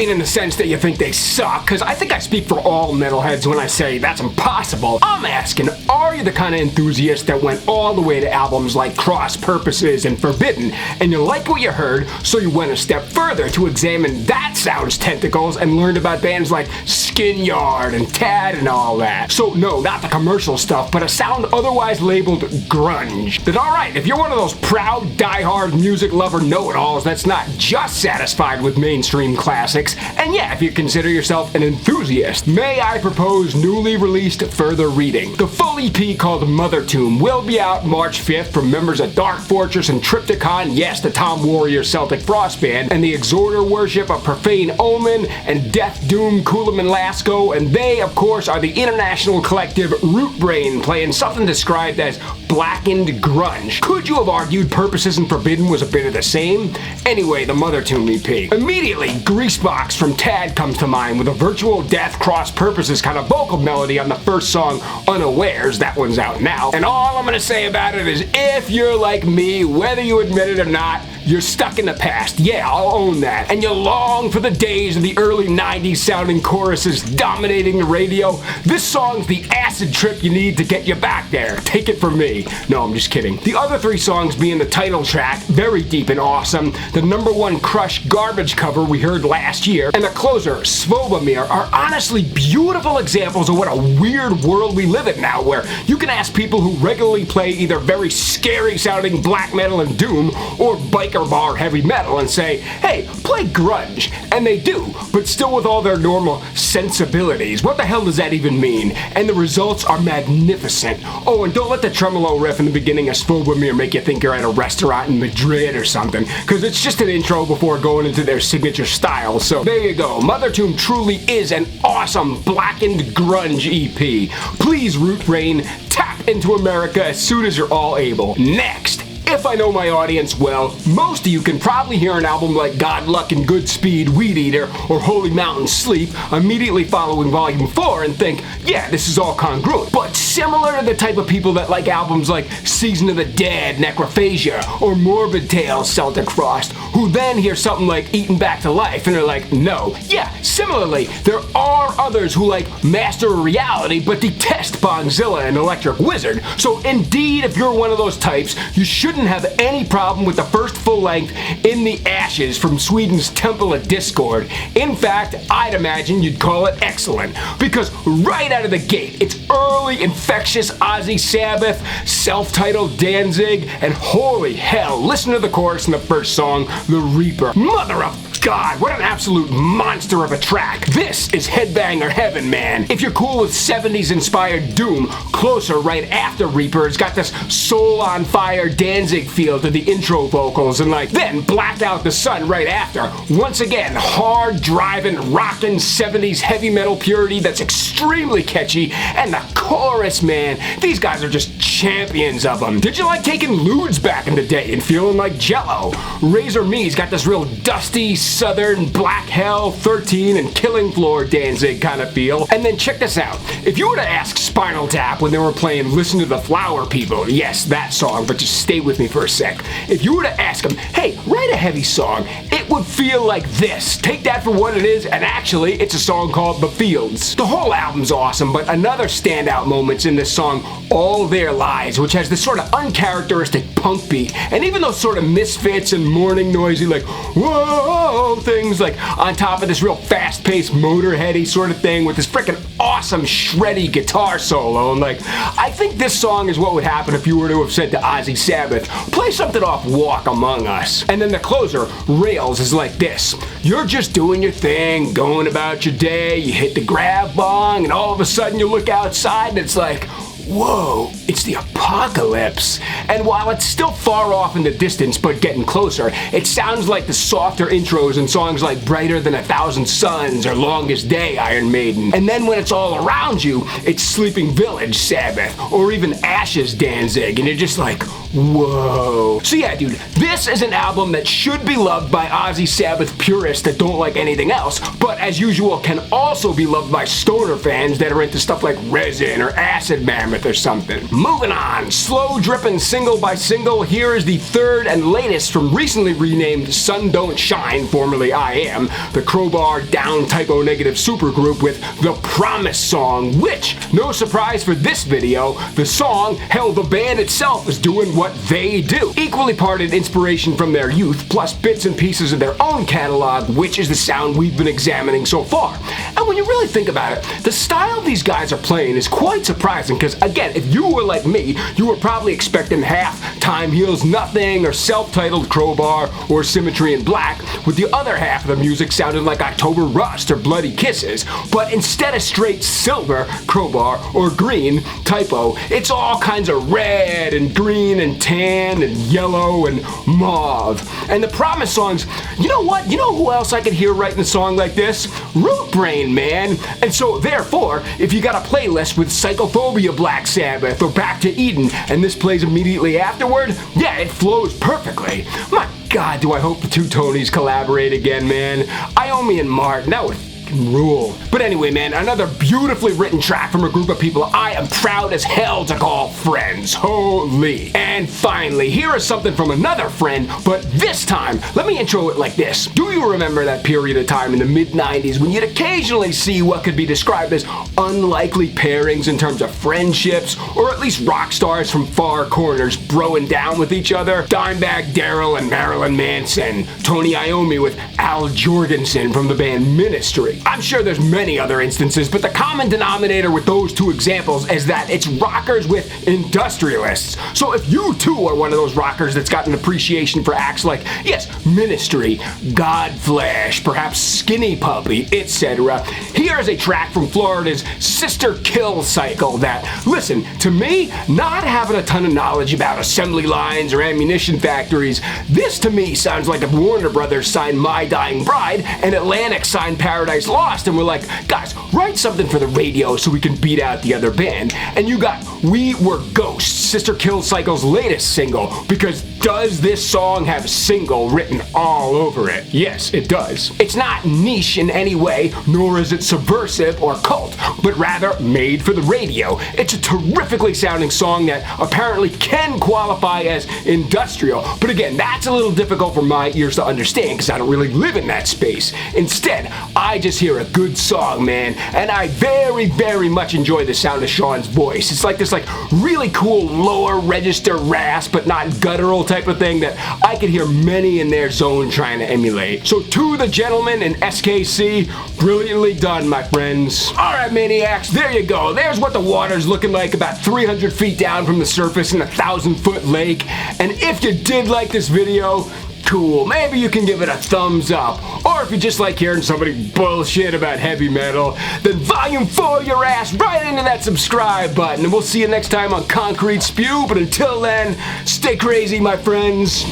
mean in the sense that you think they suck, because I think I speak for all metalheads when I say that's impossible. I'm asking, are you the kind of enthusiast that went all the way to albums like Cross Purposes and Forbidden, and you liked what you heard, so you went a step further to examine that sound's tentacles and learned about bands like Skin Yard and Tad and all that? So no, not the commercial stuff, but a sound otherwise labeled grunge. Then alright, if you're one of those proud, diehard music lover know-it-alls that's not just satisfied with mainstream classics, and yeah, if you consider yourself an enthusiast, may I propose newly released further reading. The full EP called Mothertomb will be out March 5th from members of Dark Fortress and Triptychon, yes, the Tom Warrior Celtic Frost Band, and the Exhorter Worship of Profane Omen, and Death Doom Coolum and Lasco, and they, of course, are the international collective Rootbrain, playing something described as blackened grunge. Could you have argued Purposes and Forbidden was a bit of the same? Anyway, the Mothertomb EP. Immediately, Greasebox from Tad comes to mind with a virtual death Cross Purposes kind of vocal melody on the first song, Unawares. That one's out now. And all I'm gonna say about it is, if you're like me, whether you admit it or not, you're stuck in the past. Yeah, I'll own that. And you long for the days of the early 90s sounding choruses dominating the radio. This song's the acid trip you need to get you back there. Take it from me. No, I'm just kidding. The other three songs being the title track, very deep and awesome, the #1 Crush Garbage cover we heard last year, and the closer, Svobomir, are honestly beautiful examples of what a weird world we live in now, where you can ask people who regularly play either very scary sounding black metal and doom, or biker bar heavy metal and say, hey, play grunge. And they do, but still with all their normal sensibilities. What the hell does that even mean? And the results are magnificent. Oh, and don't let the tremolo riff in the beginning of Svobomir make you think you're at a restaurant in Madrid or something, because it's just an intro before going into their signature style. So there you go. Mothertomb truly is an awesome blackened grunge EP. Please, Rootbrain, tap into America as soon as you're all able. Next, if I know my audience well, most of you can probably hear an album like God Luck and Goodspeed, Weed Eater, or Holy Mountain Sleep immediately following Volume 4 and think, yeah, this is all congruent. But similar to the type of people that like albums like Season of the Dead, Necrophagia, or Morbid Tales, Celtic Frost, who then hear something like Eaten Back to Life and are like, no. Yeah, similarly, there are others who like Master of Reality but detest Bongzilla and Electric Wizard. So indeed, if you're one of those types, you shouldn't have any problem with the first full length, In the Ashes, from Sweden's Temple of Discord. In fact, I'd imagine you'd call it excellent, because right out of the gate, it's early, infectious Ozzy Sabbath, self-titled Danzig, and holy hell, listen to the chorus in the first song, The Reaper. Mother of God, what an absolute monster of a track. This is Headbanger Heaven, man. If you're cool with 70s inspired doom, Closer right after Reaper has got this soul on fire Danzig feel to the intro vocals, and like then Black Out the Sun right after. Once again, hard driving, rockin' 70s heavy metal purity that's extremely catchy, and the chorus, man, these guys are just champions of them. Did you like taking lewds back in the day and feeling like Jello? Razor Me's got this real dusty, southern, Black Hell, 13, and Killing Floor Danzig kind of feel. And then check this out. If you were to ask Spinal Tap when they were playing Listen to the Flower People, yes, that song, but just stay with me for a sec. If you were to ask them, hey, write a heavy song, it would feel like this. Take that for what it is, and actually, it's a song called The Fields. The whole album's awesome, but another standout moment's in this song, All Their Lies, which has this sort of uncharacteristic punk beat, and even those sort of Misfits and Morning Noisy, like, whoa, things, like, on top of this real fast-paced, Motorheady sort of thing with this freaking awesome, shreddy guitar solo, and like, I think this song is what would happen if you were to have said to Ozzy Sabbath, play something off Walk Among Us. And then the closer, Rails, is like this. You're just doing your thing, going about your day, you hit the grab bong, and all of a sudden you look outside and it's like, whoa, it's the apocalypse. And while it's still far off in the distance but getting closer, it sounds like the softer intros in songs like Brighter Than a Thousand Suns or Longest Day, Iron Maiden. And then when it's all around you, it's Sleeping Village, Sabbath, or even Ashes, Danzig, and you're just like, whoa. So yeah, dude, this is an album that should be loved by Ozzy Sabbath purists that don't like anything else, but as usual can also be loved by stoner fans that are into stuff like Resin or Acid Mammoth Sabbath or something. Moving on, slow dripping single by single, here is the third and latest from recently renamed Sun Don't Shine, formerly I Am, the Crowbar down typo negative supergroup with The Promise Song, which, no surprise for this video, the song, hell, the band itself is doing what they do. Equally parted inspiration from their youth, plus bits and pieces of their own catalog, which is the sound we've been examining so far. And when you really think about it, the style these guys are playing is quite surprising, because again, if you were like me, you were probably expecting half Time Heals Nothing or self-titled Crowbar or Symmetry in Black, with the other half of the music sounding like October Rust or Bloody Kisses. But instead of straight silver, Crowbar, or green, typo, it's all kinds of red and green and tan and yellow and mauve. And the Promise songs, you know what? You know who else I could hear writing a song like this? Rootbrain, man. And so therefore, if you got a playlist with Psychophobia Black Sabbath or Back to Eden and this plays immediately afterward, yeah, it flows perfectly. My God, do I hope the two Tonys collaborate again, man. Iommi and Martin, that would rule. But anyway, man, another beautifully written track from a group of people I am proud as hell to call friends. Holy. And finally, here is something from another friend, but this time, let me intro it like this. Do you remember that period of time in the mid-90s when you'd occasionally see what could be described as unlikely pairings in terms of friendships, or at least rock stars from far corners broing down with each other? Dimebag Darrell and Marilyn Manson, Tony Iommi with Al Jorgensen from the band Ministry. I'm sure there's many other instances, but the common denominator with those two examples is that it's rockers with industrialists. So if you too are one of those rockers that's got an appreciation for acts like, yes, Ministry, Godflesh, perhaps Skinny Puppy, etc., here is a track from Florida's Sister Kill Cycle that, listen, to me, not having a ton of knowledge about assembly lines or ammunition factories, this to me sounds like if Warner Brothers signed My Dying Bride and Atlantic signed Paradise Lost and we're like, guys, write something for the radio so we can beat out the other band. And you got We Were Ghosts, Sister Kill Cycle's latest single, because does this song have single written all over it? Yes, it does. It's not niche in any way, nor is it subversive or cult, but rather made for the radio. It's a terrifically sounding song that apparently can qualify as industrial, but again, that's a little difficult for my ears to understand because I don't really live in that space. Instead, I just hear a good song, man, and I very, very much enjoy the sound of Sean's voice. It's like this really cool lower register rasp, but not guttural type of thing that I could hear many in their zone trying to emulate. So to the gentleman in SKC, brilliantly done, my friends. Alright, maniacs, there you go. There's what the water's looking like about 300 feet down from the surface in a 1,000-foot lake. And if you did like this video, cool, maybe you can give it a thumbs up. Or if you just like hearing somebody bullshit about heavy metal, then volume 4 your ass right into that subscribe button. And we'll see you next time on Concrete Spew. But until then, stay crazy, my friends.